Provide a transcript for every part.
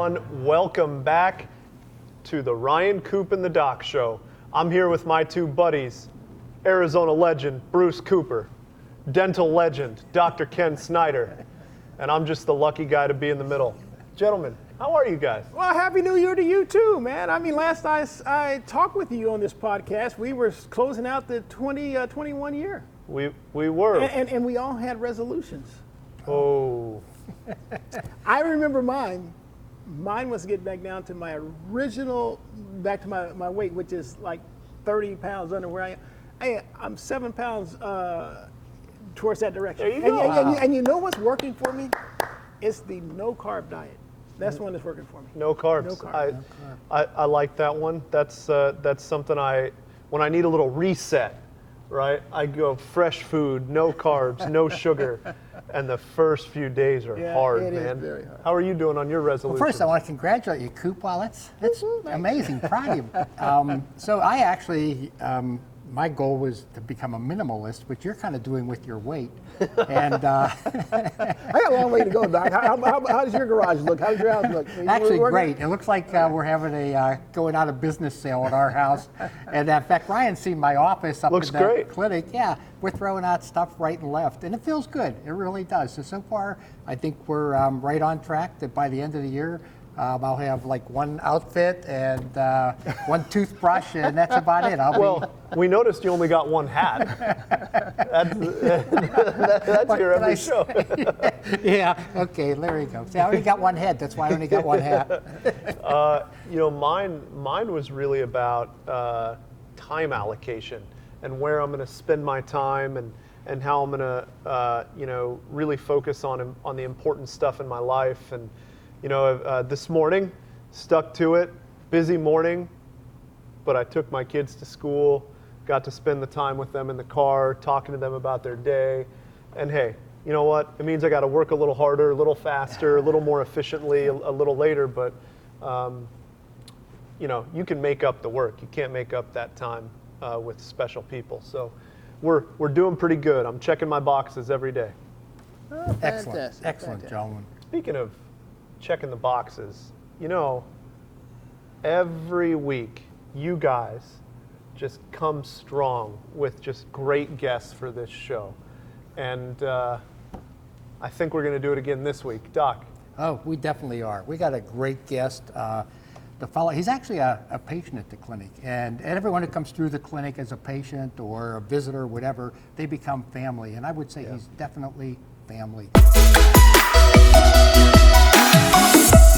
everyone. Welcome back to the Ryan, Coop, and the Doc Show. I'm here with my two buddies, Arizona legend Bruce Cooper, dental legend Dr. Ken Snyder, and I'm just the lucky guy to be in the middle. Gentlemen, how are you guys? Well, Happy New Year to you too, man. I mean, last I talked with you on this podcast, we were closing out the 2021 year. We were. And we all had resolutions. Oh. I remember mine. Mine was to get back down to my original, back to my weight, which is like 30 pounds under where I am. I'm 7 pounds towards that direction. There you go. And you know what's working for me? It's the no-carb diet. That's the one that's working for me. No carbs. No carbs. I like that one. That's something when I need a little reset, right? I go fresh food, no carbs, no sugar, and the first few days are hard, man. It is very hard. How are you doing on your resolution? Well, first, I want to congratulate you, Coop. Wow, that's amazing. Proud of you. So I actually, my goal was to become a minimalist, which you're kind of doing with your weight. And I got a long way to go, Doc. How does your garage look? How does your house look? Actually, great. It looks like we're having a going out of business sale at our house. And in fact, Ryan's seen my office up in the clinic. Yeah, we're throwing out stuff right and left, and it feels good. It really does. So far, I think we're right on track that by the end of the year, I'll have like one outfit and one toothbrush, and that's about it. We noticed you only got one hat. That's your every show. Yeah, okay, there you go. See, I only got one head. That's why I only got one hat. Mine was really about time allocation and where I'm going to spend my time and how I'm going to, really focus on the important stuff in my life. And this morning, stuck to it, busy morning, but I took my kids to school, got to spend the time with them in the car, talking to them about their day. And hey, you know what? It means I got to work a little harder, a little faster, a little more efficiently, a little later, but you can make up the work. You can't make up that time with special people. So we're doing pretty good. I'm checking my boxes every day. Oh, Excellent, gentlemen. Speaking of checking the boxes, every week you guys just come strong with just great guests for this show. And I think we're going to do it again this week. Doc. Oh, we definitely are. We got a great guest to follow. He's actually a patient at the clinic. And everyone who comes through the clinic as a patient or a visitor, whatever, they become family. And I would say he's definitely family.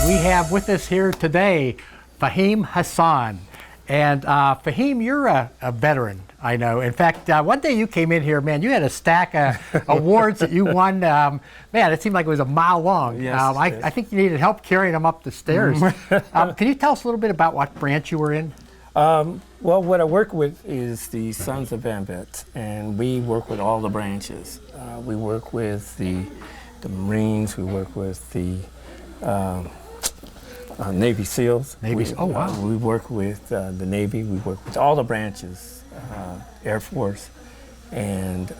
We have with us here today Fahim Hassan. And Fahim, you're a veteran, I know. In fact, one day you came in here, man, you had a stack of awards that you won. Man, it seemed like it was a mile long. Yes, I think you needed help carrying them up the stairs. Can you tell us a little bit about what branch you were in? Well, what I work with is the Sons of AMVETS, and we work with all the branches. We work with the Marines, we work with the Navy SEALs. Oh, wow. We work with the Navy. We work with all the branches, Air Force, and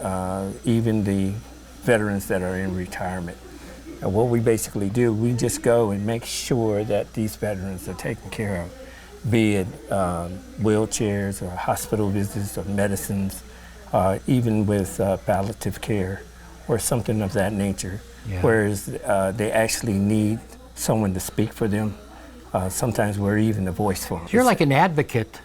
even the veterans that are in retirement. And what we basically do, we just go and make sure that these veterans are taken care of, be it wheelchairs or hospital visits or medicines, even with palliative care or something of that nature, whereas they actually need someone to speak for them. Sometimes we're even the voice for them. So you're like an advocate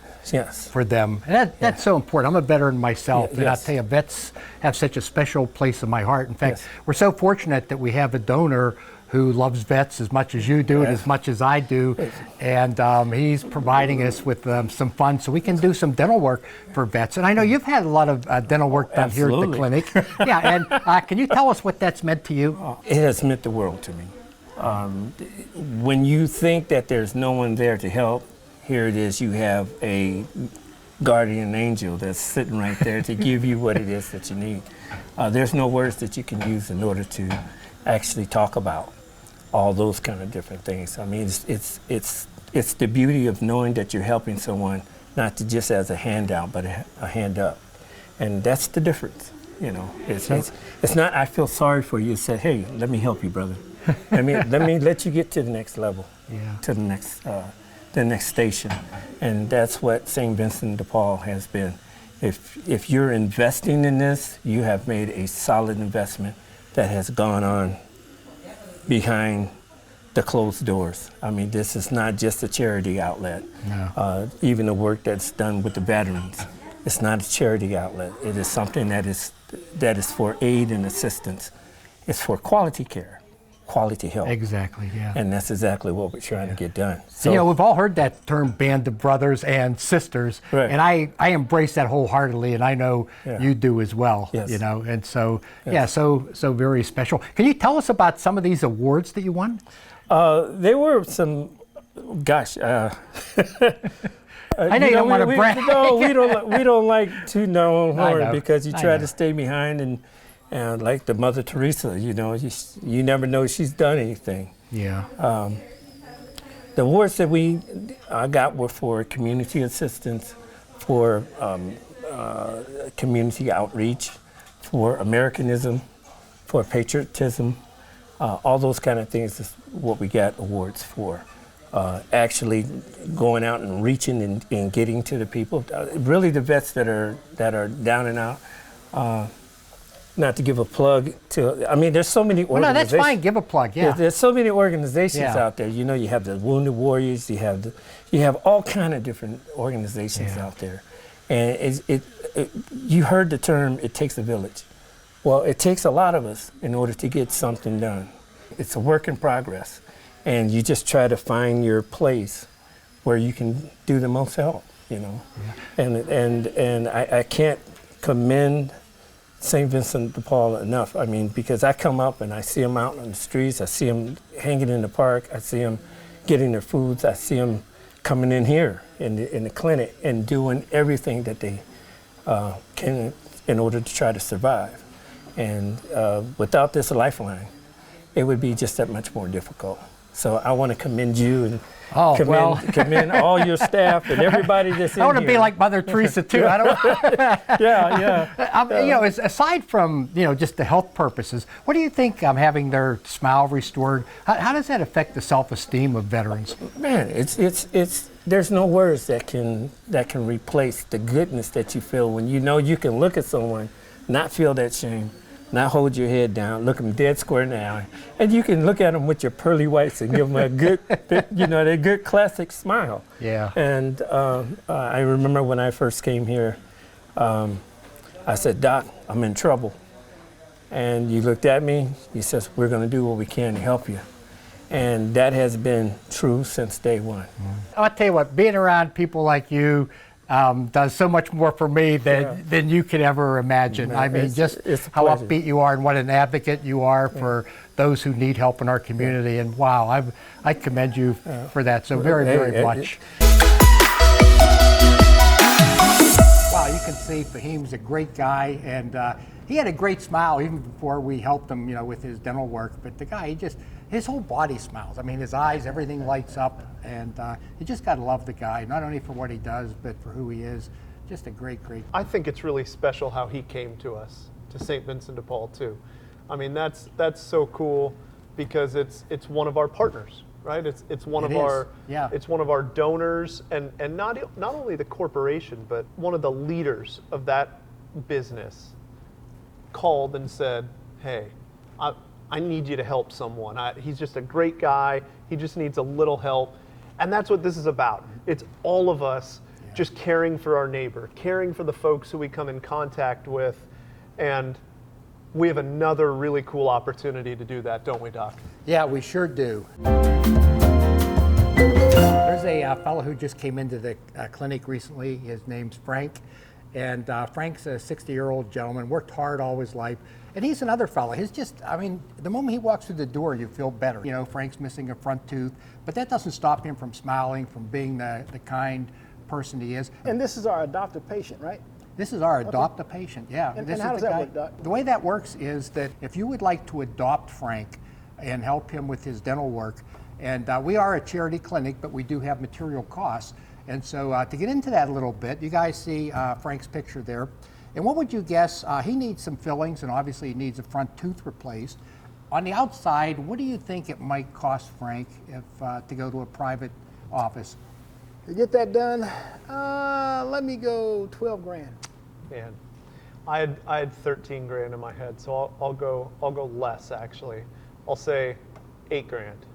for them. And that's so important. I'm a veteran myself, and I'll tell you, vets have such a special place in my heart. In fact, we're so fortunate that we have a donor who loves vets as much as you do and as much as I do. And he's providing us with some funds so we can do some dental work for vets. And I know you've had a lot of dental work done here at the clinic. And can you tell us what that's meant to you? It has meant the world to me. When you think that there's no one there to help, here it is, you have a guardian angel that's sitting right there to give you what it is that you need. There's no words that you can use in order to actually talk about all those kind of different things. I mean, it's the beauty of knowing that you're helping someone, not just as a handout, but a hand up. And that's the difference, It's not, I feel sorry for you, said, hey, let me help you, brother. let me let you get to the next level, Yeah. to the next station, and that's what St. Vincent de Paul has been. If you're investing in this, you have made a solid investment that has gone on behind the closed doors. I mean, this is not just a charity outlet. No. Even the work that's done with the veterans, it's not a charity outlet. It is something that is for aid and assistance. It's for quality care, quality health. Exactly, yeah. And that's exactly what we're trying to get done. So, We've all heard that term band of brothers and sisters, Right. and I embrace that wholeheartely, and I know Yeah. you do as well, Yes. and so, Yes. so very special. Can you tell us about some of these awards that you won? there were some, gosh. I know you don't want to brag. No, we don't like to know I horn know. because you I try know. to stay behind and like the Mother Teresa, you never know she's done anything. Yeah. The awards that I got were for community assistance, for community outreach, for Americanism, for patriotism, all those kind of things is what we got awards for. Actually going out and reaching and getting to the people, really the vets that are down and out. Not to give a plug to, I mean, there's so many Well, no, organizations. that's fine. Give a plug. Yeah. There's so many organizations Yeah. out there. You have the Wounded Warriors. You have all kind of different organizations Yeah. out there, and you heard the term. It takes a village. Well, it takes a lot of us in order to get something done. It's a work in progress, and you just try to find your place where you can do the most help. Yeah. And I can't commend St. Vincent de Paul enough. I mean, because I come up and I see them out on the streets, I see them hanging in the park, I see them getting their foods, I see them coming in here in the clinic and doing everything that they can in order to try to survive. And without this lifeline, it would be just that much more difficult. So I want to commend you and commend all your staff and everybody that's in here. I want to be like Mother Teresa too. I don't. Yeah. Aside from just the health purposes, what do you think having their smile restored? How does that affect the self-esteem of veterans? Man, it's there's no words that can replace the goodness that you feel when you can look at someone, not feel that shame, not hold your head down, look them dead square in the eye, and you can look at them with your pearly whites and give them a good, that good classic smile. Yeah. And I remember when I first came here, I said, "Doc, I'm in trouble." And you looked at me, you said, "We're going to do what we can to help you." And that has been true since day one. I'll tell you what, being around people like you does so much more for me than you could ever imagine. Man, I mean, it's a how pleasure. upbeat you are and what an advocate you are for those who need help in our community. And wow, I commend you for that so very, very much. Wow, you can see Fahim's a great guy, and he had a great smile even before we helped him, with his dental work. But the guy, his whole body smiles. I mean, his eyes, everything lights up, and you just got to love the guy, not only for what he does, but for who he is. Just a great, great. I think it's really special how he came to us, to St. Vincent de Paul too. I mean, that's so cool because it's one of our partners, right? It's one of our donors, and not only the corporation, but one of the leaders of that business called and said, "Hey, I need you to help someone. He's just a great guy. He just needs a little help." And that's what this is about. It's all of us just caring for our neighbor, caring for the folks who we come in contact with. And we have another really cool opportunity to do that, don't we, Doc? Yeah, we sure do. There's a fellow who just came into the clinic recently. His name's Frank. And Frank's a 60-year-old gentleman, worked hard all his life. And he's another fellow. The moment he walks through the door, you feel better. Frank's missing a front tooth, but that doesn't stop him from smiling, from being the kind person he is. And this is our adoptive patient, right? This is our adopt a patient, yeah. And This how is does the that guy. work, Doc? The way that works is that if you would like to adopt Frank and help him with his dental work, and we are a charity clinic, but we do have material costs. And so to get into that a little bit, you guys see Frank's picture there. And what would you guess? He needs some fillings, and obviously he needs a front tooth replaced. On the outside, what do you think it might cost Frank if to go to a private office? To get that done, let me go 12 grand. Man, I had 13 grand in my head, so I'll go less actually. I'll say 8 grand.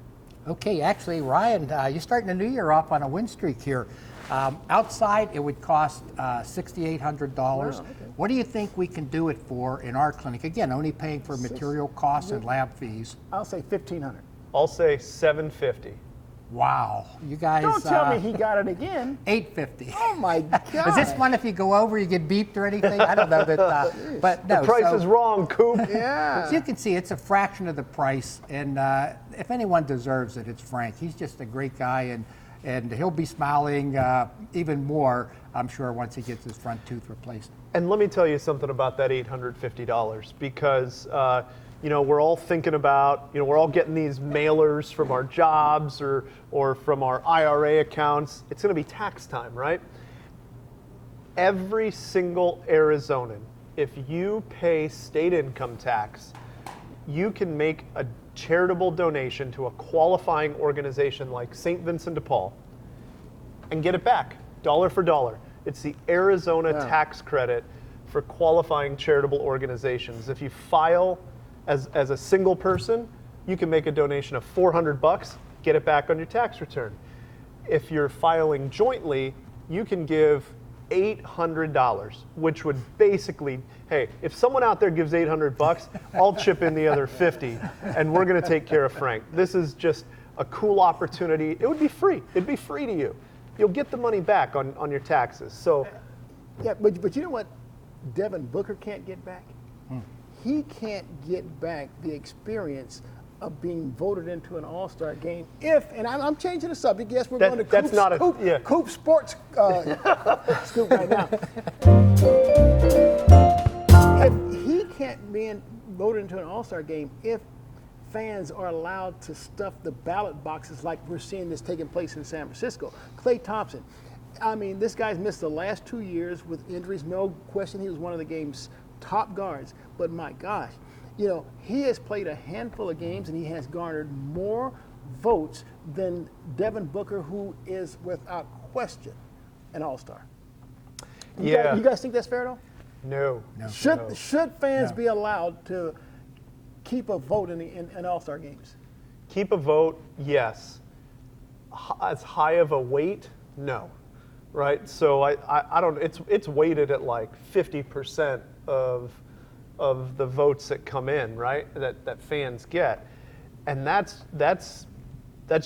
Okay, actually, Ryan, you're starting the new year off on a win streak here. Outside, it would cost $6,800. Wow, okay. What do you think we can do it for in our clinic? Again, only paying for material costs and lab fees. I'll say 1,500. I'll say 750. Wow, you guys. Don't tell me he got it again. 850. Oh my God. Is this one if you go over, you get beeped or anything? I don't know that. But no. The price is wrong, Coop. Yeah. As you can see, it's a fraction of the price, and if anyone deserves it, it's Frank. He's just a great guy, and he'll be smiling even more, I'm sure, once he gets his front tooth replaced. And let me tell you something about that $850, because we're all thinking about, we're all getting these mailers from our jobs or from our IRA accounts. It's going to be tax time, right? Every single Arizonan, if you pay state income tax, you can make a charitable donation to a qualifying organization like St. Vincent de Paul and get it back, dollar for dollar. It's the Arizona tax credit for qualifying charitable organizations. If you file as a single person, you can make a donation of $400, get it back on your tax return. If you're filing jointly, you can give $800, which would basically, hey, if someone out there gives $800, I'll chip in the other 50, and we're going to take care of Frank. This is just a cool opportunity. It would be free. It'd be free to you. You'll get the money back on your taxes. So, yeah, but you know what Devin Booker can't get back? He can't get back the experience of being voted into an All-Star game if, and I'm changing the subject, yes, we're going to Coop Sports Scoop right now. If he can't be voted into an All-Star game if fans are allowed to stuff the ballot boxes like we're seeing this taking place in San Francisco. Klay Thompson, I mean, this guy's missed the last 2 years with injuries, no question. He was one of the game's top guards, but my gosh, he has played a handful of games and he has garnered more votes than Devin Booker, who is without question an All-Star. You guys think that's fair, though? No. Should fans be allowed to keep a vote in All-Star games? Keep a vote, yes. As high of a weight, no. Right? So I don't. It's weighted at like 50% of the votes that come in, right? That fans get, and that's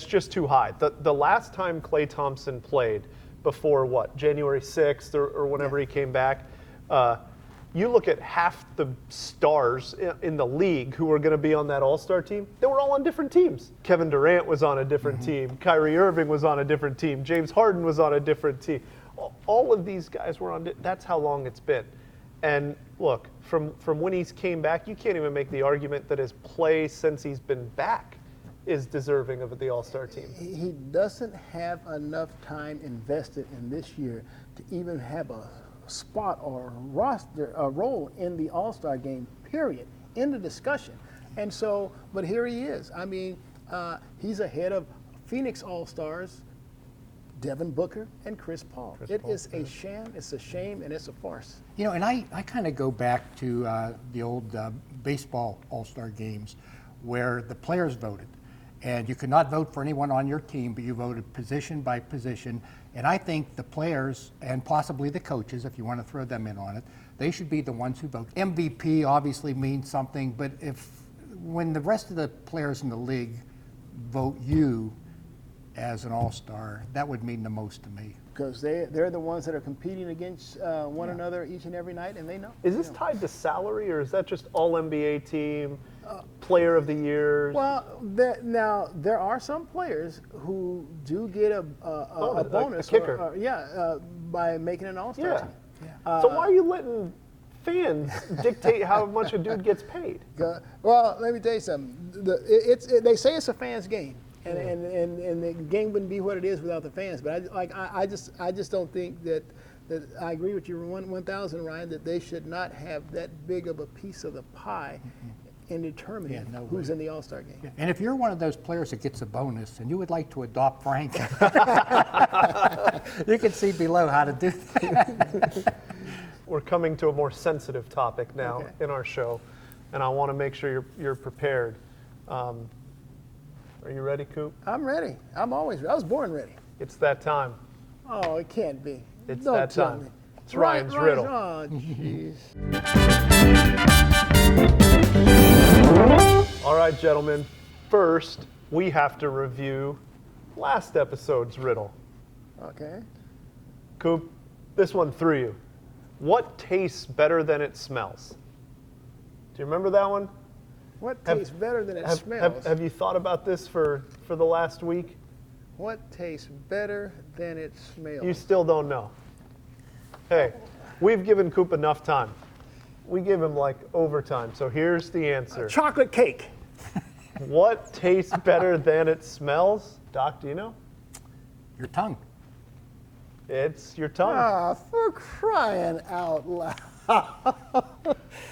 just too high. The last time Klay Thompson played, before what, January 6th or whenever he came back, you look at half the stars in the league who were going to be on that All-Star team, they were all on different teams. Kevin Durant was on a different team. Kyrie Irving was on a different team. James Harden was on a different team. All of these guys were on, that's how long it's been. And look, from when he's came back, you can't even make the argument that his play since he's been back is deserving of the All-Star team. He doesn't have enough time invested in this year to even have a spot or roster, a role in the All-Star game, period, in the discussion. And so, but here he is. I mean, he's ahead of Phoenix All-Stars, Devin Booker, and Chris Paul. It is a sham, it's a shame, and it's a farce. And I kind of go back to the old baseball All-Star games where the players voted. And you could not vote for anyone on your team, but you voted position by position. And I think the players, and possibly the coaches, if you want to throw them in on it, they should be the ones who vote. MVP obviously means something, but when the rest of the players in the league vote you as an All-Star, that would mean the most to me. Because they're the ones that are competing against one another each and every night, and they know. Is this tied to salary, or is that just all NBA team, player of the year? Well, there are some players who do get a bonus, a kicker. by making an All-Star team. Yeah. So why are you letting fans dictate how much a dude gets paid? Well, let me tell you something. They say it's a fans' game. And the game wouldn't be what it is without the fans. But I just don't think that I agree with you 1,000, Ryan, that they should not have that big of a piece of the pie in determining who's in the All-Star game. And if you're one of those players that gets a bonus and you would like to adopt Frank, you can see below how to do that. We're coming to a more sensitive topic now in our show, and I want to make sure you're prepared. Are you ready, Coop? I'm ready. I was born ready. It's that time. Oh, it can't be. It's Don't that tell time. me. It's Ryan's riddle. Oh, jeez. All right, gentlemen. First, we have to review last episode's riddle. Okay. Coop, this one threw you. What tastes better than it smells? Do you remember that one? What tastes better than it smells? Have you thought about this for the last week? What tastes better than it smells? You still don't know. Hey, we've given Coop enough time. We give him like overtime. So here's the answer. Chocolate cake. What tastes better than it smells? Doc, do you know? Your tongue. It's your tongue. Ah, for crying out loud.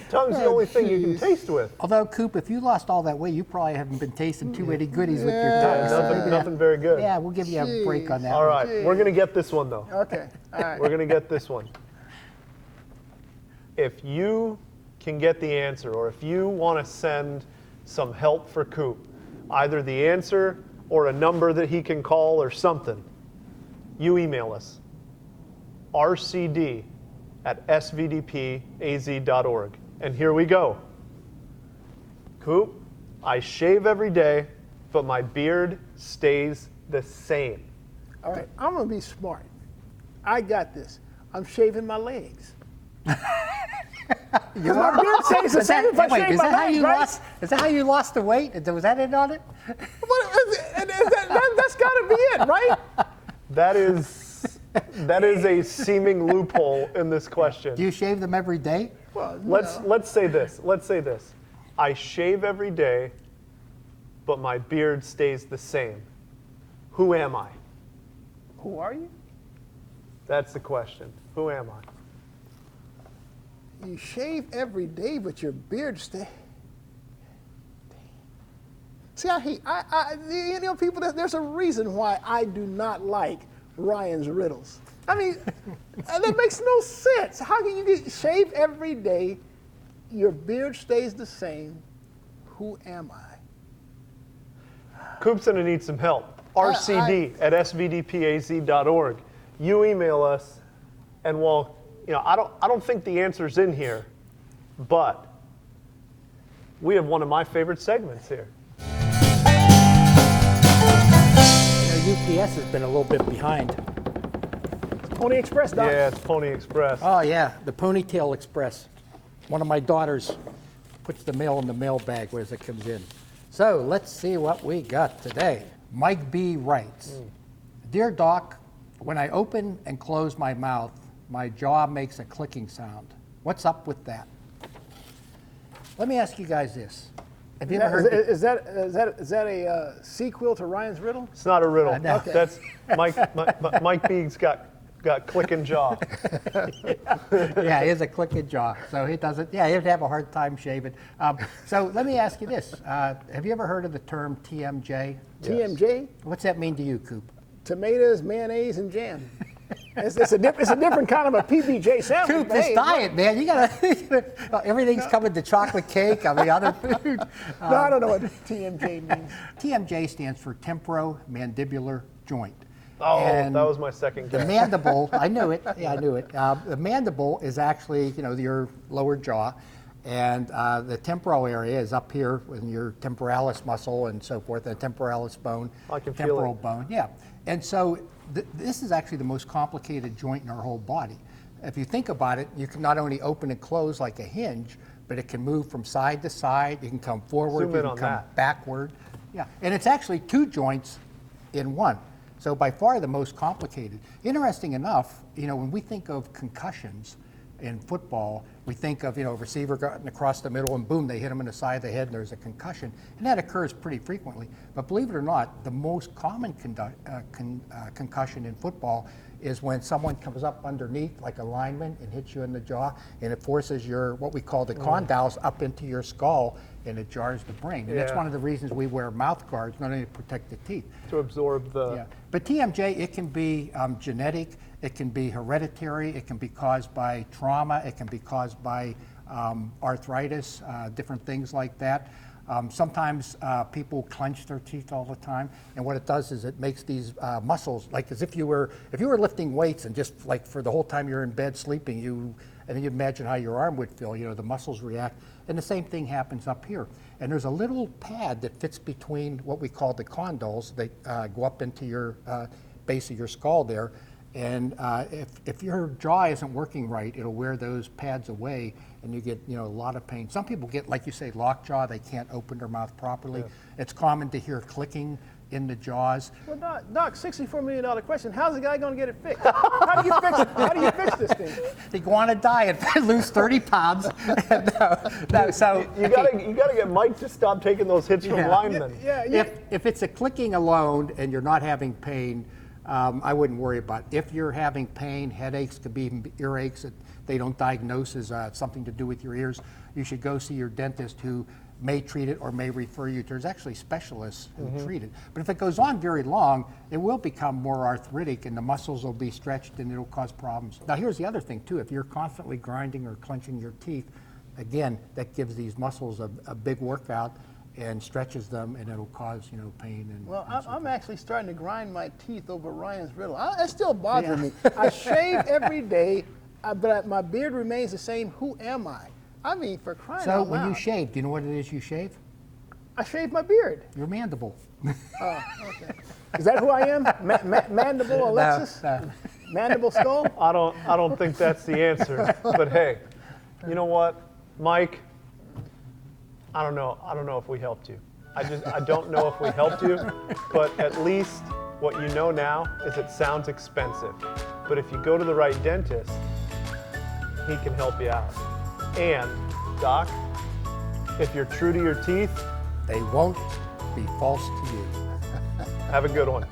Tongue's the only thing you can taste with. Although, Coop, if you lost all that weight, you probably haven't been tasting too many goodies with your tongue. Yeah, nothing very good. Yeah, we'll give you a break on that. All right, we're going to get this one, though. Okay, all right. We're going to get this one. If you can get the answer, or if you want to send some help for Coop, either the answer or a number that he can call or something, you email us, rcd@svdpaz.org. And here we go. Coop, I shave every day, but my beard stays the same. All right, I'm going to be smart. I got this. I'm shaving my legs. Because my beard stays the same if I shave my legs, right? Is that how you lost the weight? Was that it on it? That's got to be it, right? That is a seeming loophole in this question. Do you shave them every day? Well, Let's say this. I shave every day, but my beard stays the same. Who am I? Who are you? That's the question. Who am I? You shave every day, but your beard stays. See, people, there's a reason why I do not like Ryan's riddles. I mean, that makes no sense. How can you shave every day, your beard stays the same? Who am I? Coop's going to need some help. rcd@svdpaz.org. You email us, and I don't think the answer's in here, but we have one of my favorite segments here. UPS has been a little bit behind. Pony Express, Doc. Yeah, it's Pony Express. Oh, yeah, the Ponytail Express. One of my daughters puts the mail in the mail bag as it comes in. So let's see what we got today. Mike B. writes, Dear Doc, when I open and close my mouth, my jaw makes a clicking sound. What's up with that? Let me ask you guys this. Have you ever heard Is that a sequel to Ryan's riddle? It's not a riddle. No. Okay. That's Mike B's got clicking jaw. Yeah, he has a clicking jaw, so he doesn't. Yeah, he'd have a hard time shaving. So let me ask you this: have you ever heard of the term TMJ? TMJ? What's that mean to you, Coop? Tomatoes, mayonnaise, and jam. It's a different kind of a PBJ sandwich. Coop, this diet, man, you gotta. Everything's coming to chocolate cake. I mean, other food. No, I don't know what TMJ means. TMJ stands for temporomandibular joint. Oh, And that was my second The guess. mandible, I knew it. Yeah, I knew it. The mandible is actually, your lower jaw, and the temporal area is up here in your temporalis muscle and so forth, the temporalis bone, I can feel temporal it. bone. Yeah, and so this is actually the most complicated joint in our whole body. If you think about it, you can not only open and close like a hinge, but it can move from side to side. You can come forward. Zoom you in can on come that. backward. Yeah, and it's actually two joints in one. So by far the most complicated. Interesting enough, when we think of concussions in football, we think of, a receiver gotten across the middle and boom, they hit him in the side of the head and there's a concussion. And that occurs pretty frequently. But believe it or not, the most common concussion in football is when someone comes up underneath, like a lineman, and hits you in the jaw, and it forces your, what we call the condyles up into your skull, and it jars the brain. And that's one of the reasons we wear mouth guards, not only to protect the teeth. To absorb the... Yeah. But TMJ, it can be genetic, it can be hereditary, it can be caused by trauma, it can be caused by arthritis, different things like that. Sometimes people clench their teeth all the time, and what it does is it makes these muscles, like as if you were lifting weights and just like for the whole time you're in bed sleeping, and then you imagine how your arm would feel, the muscles react, and the same thing happens up here. And there's a little pad that fits between what we call the condyles that go up into your base of your skull there. And if your jaw isn't working right, it'll wear those pads away, and you get a lot of pain. Some people get, like you say, lockjaw. They can't open their mouth properly. Yeah. It's common to hear clicking in the jaws. Well, Doc, $64 million question. How's the guy going to get it fixed? How do you fix it? How do you fix this thing? They go on a diet, lose 30 pounds. So you gotta get Mike to stop taking those hits from linemen. If it's a clicking alone and you're not having pain, I wouldn't worry about it. If you're having pain, headaches, could be even earaches that they don't diagnose as something to do with your ears, you should go see your dentist who may treat it or may refer you. There's actually specialists who treat it. But if it goes on very long, it will become more arthritic and the muscles will be stretched and it'll cause problems. Now here's the other thing too. If you're constantly grinding or clenching your teeth, again, that gives these muscles a big workout and stretches them, and it'll cause pain. And well, I'm actually starting to grind my teeth over Ryan's Riddle. It still bothers me. I shave every day, but my beard remains the same. Who am I? I mean, for crying out loud. So when you shave, do you know what it is you shave? I shave my beard. Your mandible. Oh, okay. Is that who I am? Mandible Alexis? No. Mandible skull? I don't think that's the answer. But hey, you know what, Mike? I don't know if we helped you. I don't know if we helped you, but at least what you know now is it sounds expensive. But if you go to the right dentist, he can help you out. And, Doc, if you're true to your teeth, they won't be false to you. Have a good one.